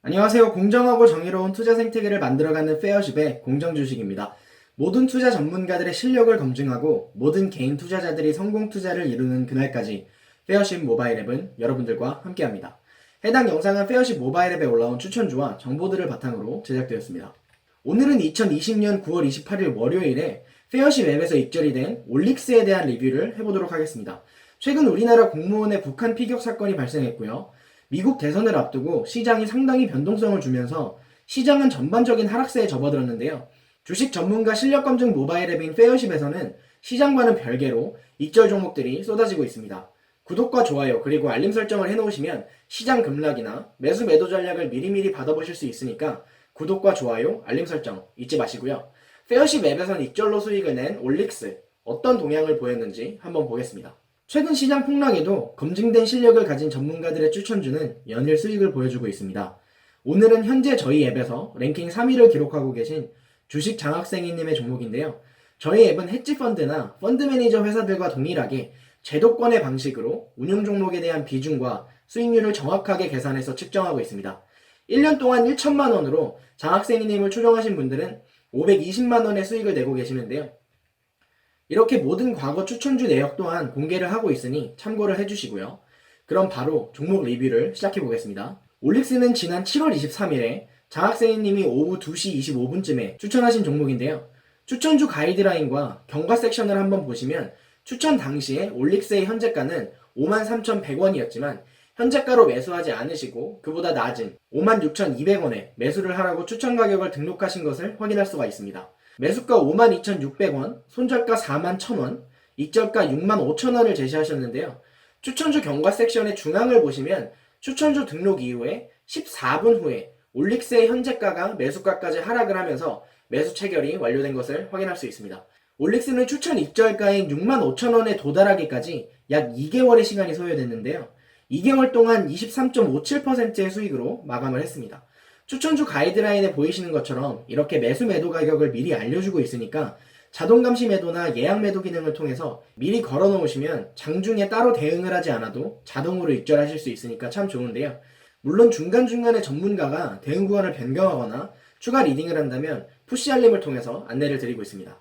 안녕하세요. 공정하고 정의로운 투자 생태계를 만들어가는 페어십의 공정주식입니다. 모든 투자 전문가들의 실력을 검증하고 모든 개인 투자자들이 성공 투자를 이루는 그날까지 페어십 모바일 앱은 여러분들과 함께합니다. 해당 영상은 페어십 모바일 앱에 올라온 추천주와 정보들을 바탕으로 제작되었습니다. 오늘은 2020년 9월 28일 월요일에 페어십 앱에서 입절이 된 올릭스에 대한 리뷰를 해보도록 하겠습니다. 최근 우리나라 공무원의 북한 피격 사건이 발생했고요. 미국 대선을 앞두고 시장이 상당히 변동성을 주면서 시장은 전반적인 하락세에 접어들었는데요. 주식 전문가 실력 검증 모바일 앱인 페어십에서는 시장과는 별개로 익절 종목들이 쏟아지고 있습니다. 구독과 좋아요 그리고 알림 설정을 해놓으시면 시장 급락이나 매수 매도 전략을 미리미리 받아보실 수 있으니까 구독과 좋아요, 알림 설정 잊지 마시고요. 페어십 앱에선 익절로 수익을 낸 올릭스 어떤 동향을 보였는지 한번 보겠습니다. 최근 시장 폭락에도 검증된 실력을 가진 전문가들의 추천주는 연일 수익을 보여주고 있습니다. 오늘은 현재 저희 앱에서 랭킹 3위를 기록하고 계신 주식 장학생이님의 종목인데요. 저희 앱은 헤지펀드나 펀드 매니저 회사들과 동일하게 제도권의 방식으로 운용 종목에 대한 비중과 수익률을 정확하게 계산해서 측정하고 있습니다. 1년 동안 1천만 원으로 장학생이님을 추종하신 분들은 520만 원의 수익을 내고 계시는데요. 이렇게 모든 과거 추천주 내역 또한 공개를 하고 있으니 참고를 해주시고요. 그럼 바로 종목 리뷰를 시작해 보겠습니다. 올릭스는 지난 7월 23일에 장학생님이 오후 2시 25분쯤에 추천하신 종목인데요. 추천주 가이드라인과 경과 섹션을 한번 보시면 추천 당시에 올릭스의 현재가는 53,100원이었지만 현재가로 매수하지 않으시고 그보다 낮은 56,200원에 매수를 하라고 추천 가격을 등록하신 것을 확인할 수가 있습니다. 매수가 52,600원, 손절가 41,000원, 익절가 65,000원을 제시하셨는데요. 추천주 경과 섹션의 중앙을 보시면 추천주 등록 이후에 14분 후에 올릭스의 현재가가 매수가까지 하락을 하면서 매수 체결이 완료된 것을 확인할 수 있습니다. 올릭스는 추천 익절가인 65,000원에 도달하기까지 약 2개월의 시간이 소요됐는데요. 2개월 동안 23.57%의 수익으로 마감을 했습니다. 추천주 가이드라인에 보이시는 것처럼 이렇게 매수 매도 가격을 미리 알려주고 있으니까 자동 감시 매도나 예약 매도 기능을 통해서 미리 걸어 놓으시면 장중에 따로 대응을 하지 않아도 자동으로 익절하실 수 있으니까 참 좋은데요. 물론 중간중간에 전문가가 대응 구간을 변경하거나 추가 리딩을 한다면 푸시 알림을 통해서 안내를 드리고 있습니다.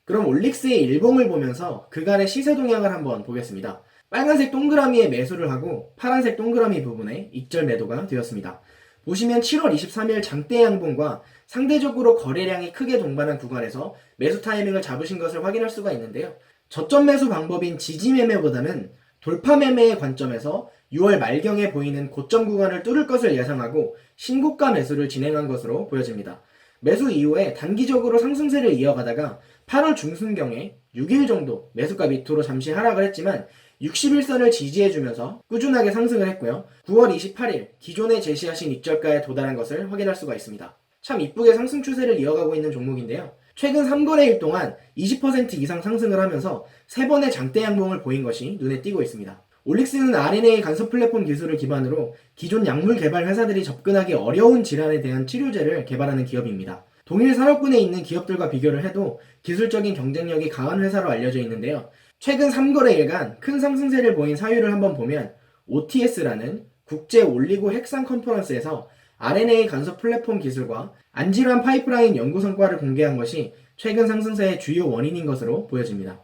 그럼 올릭스의 일봉을 보면서 그간의 시세 동향을 한번 보겠습니다. 빨간색 동그라미에 매수를 하고 파란색 동그라미 부분에 익절 매도가 되었습니다. 보시면 7월 23일 장대 양봉과 상대적으로 거래량이 크게 동반한 구간에서 매수 타이밍을 잡으신 것을 확인할 수가 있는데요. 저점 매수 방법인 지지 매매보다는 돌파 매매의 관점에서 6월 말경에 보이는 고점 구간을 뚫을 것을 예상하고 신고가 매수를 진행한 것으로 보여집니다. 매수 이후에 단기적으로 상승세를 이어가다가 8월 중순경에 6일 정도 매수가 밑으로 잠시 하락을 했지만 60일선을 지지해주면서 꾸준하게 상승을 했고요. 9월 28일 기존에 제시하신 익절가에 도달한 것을 확인할 수가 있습니다. 참 이쁘게 상승 추세를 이어가고 있는 종목인데요. 최근 3거래일 동안 20% 이상 상승을 하면서 3번의 장대 양봉을 보인 것이 눈에 띄고 있습니다. 올릭스는 RNA 간섭 플랫폼 기술을 기반으로 기존 약물 개발 회사들이 접근하기 어려운 질환에 대한 치료제를 개발하는 기업입니다. 동일 산업군에 있는 기업들과 비교를 해도 기술적인 경쟁력이 강한 회사로 알려져 있는데요. 최근 3거래일간 큰 상승세를 보인 사유를 한번 보면 OTS라는 국제 올리고 핵산 컨퍼런스에서 RNA 간섭 플랫폼 기술과 안질환 파이프라인 연구 성과를 공개한 것이 최근 상승세의 주요 원인인 것으로 보여집니다.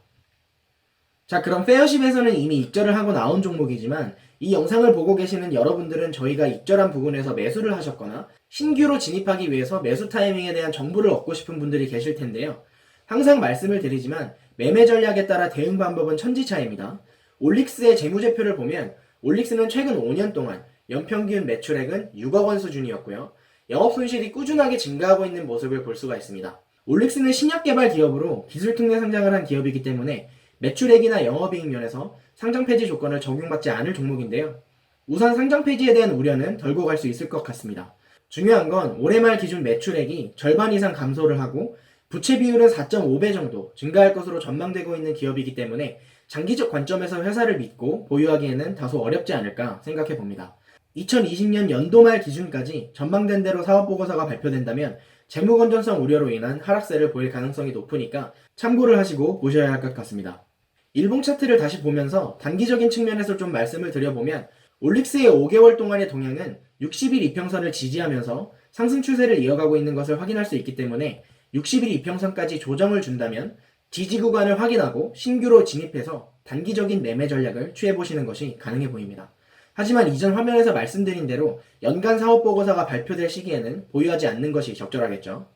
자, 그럼 페어십에서는 이미 익절을 하고 나온 종목이지만 이 영상을 보고 계시는 여러분들은 저희가 익절한 부분에서 매수를 하셨거나 신규로 진입하기 위해서 매수 타이밍에 대한 정보를 얻고 싶은 분들이 계실 텐데요. 항상 말씀을 드리지만 매매 전략에 따라 대응 방법은 천지차이입니다. 올릭스의 재무제표를 보면 올릭스는 최근 5년 동안 연평균 매출액은 6억 원 수준이었고요. 영업손실이 꾸준하게 증가하고 있는 모습을 볼 수가 있습니다. 올릭스는 신약개발 기업으로 기술특례 상장을 한 기업이기 때문에 매출액이나 영업이익 면에서 상장 폐지 조건을 적용받지 않을 종목인데요. 우선 상장 폐지에 대한 우려는 덜고 갈 수 있을 것 같습니다. 중요한 건 올해 말 기준 매출액이 절반 이상 감소를 하고 부채 비율은 4.5배 정도 증가할 것으로 전망되고 있는 기업이기 때문에 장기적 관점에서 회사를 믿고 보유하기에는 다소 어렵지 않을까 생각해 봅니다. 2020년 연도 말 기준까지 전망된 대로 사업보고서가 발표된다면 재무 건전성 우려로 인한 하락세를 보일 가능성이 높으니까 참고를 하시고 보셔야 할 것 같습니다. 일봉 차트를 다시 보면서 단기적인 측면에서 좀 말씀을 드려보면 올릭스의 5개월 동안의 동향은 60일 이평선을 지지하면서 상승 추세를 이어가고 있는 것을 확인할 수 있기 때문에 60일 이평선까지 조정을 준다면 지지 구간을 확인하고 신규로 진입해서 단기적인 매매 전략을 취해보시는 것이 가능해 보입니다. 하지만 이전 화면에서 말씀드린 대로 연간 사업보고서가 발표될 시기에는 보유하지 않는 것이 적절하겠죠.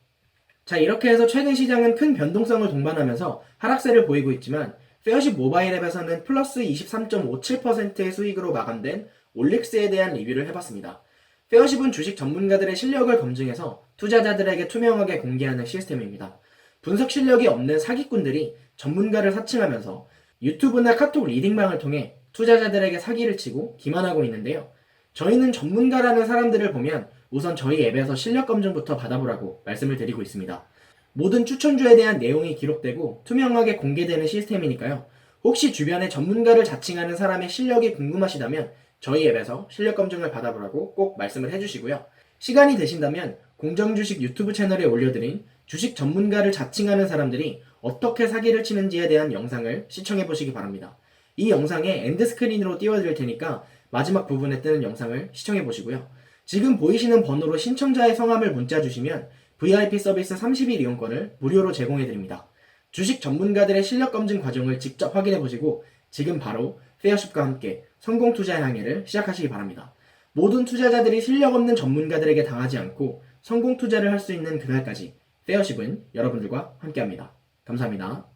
자, 이렇게 해서 최근 시장은 큰 변동성을 동반하면서 하락세를 보이고 있지만 페어십 모바일 앱에서는 플러스 23.57%의 수익으로 마감된 올릭스에 대한 리뷰를 해봤습니다. 페어십은 주식 전문가들의 실력을 검증해서 투자자들에게 투명하게 공개하는 시스템입니다. 분석 실력이 없는 사기꾼들이 전문가를 사칭하면서 유튜브나 카톡 리딩방을 통해 투자자들에게 사기를 치고 기만하고 있는데요. 저희는 전문가라는 사람들을 보면 우선 저희 앱에서 실력 검증부터 받아보라고 말씀을 드리고 있습니다. 모든 추천주에 대한 내용이 기록되고 투명하게 공개되는 시스템이니까요. 혹시 주변에 전문가를 자칭하는 사람의 실력이 궁금하시다면 저희 앱에서 실력 검증을 받아보라고 꼭 말씀을 해주시고요. 시간이 되신다면 공정주식 유튜브 채널에 올려드린 주식 전문가를 자칭하는 사람들이 어떻게 사기를 치는지에 대한 영상을 시청해 보시기 바랍니다. 이 영상에 엔드스크린으로 띄워드릴 테니까 마지막 부분에 뜨는 영상을 시청해 보시고요. 지금 보이시는 번호로 신청자의 성함을 문자 주시면 VIP 서비스 30일 이용권을 무료로 제공해 드립니다. 주식 전문가들의 실력 검증 과정을 직접 확인해 보시고 지금 바로 페어십과 함께 성공 투자의 항해를 시작하시기 바랍니다. 모든 투자자들이 실력 없는 전문가들에게 당하지 않고 성공 투자를 할 수 있는 그날까지 페어십은 여러분들과 함께합니다. 감사합니다.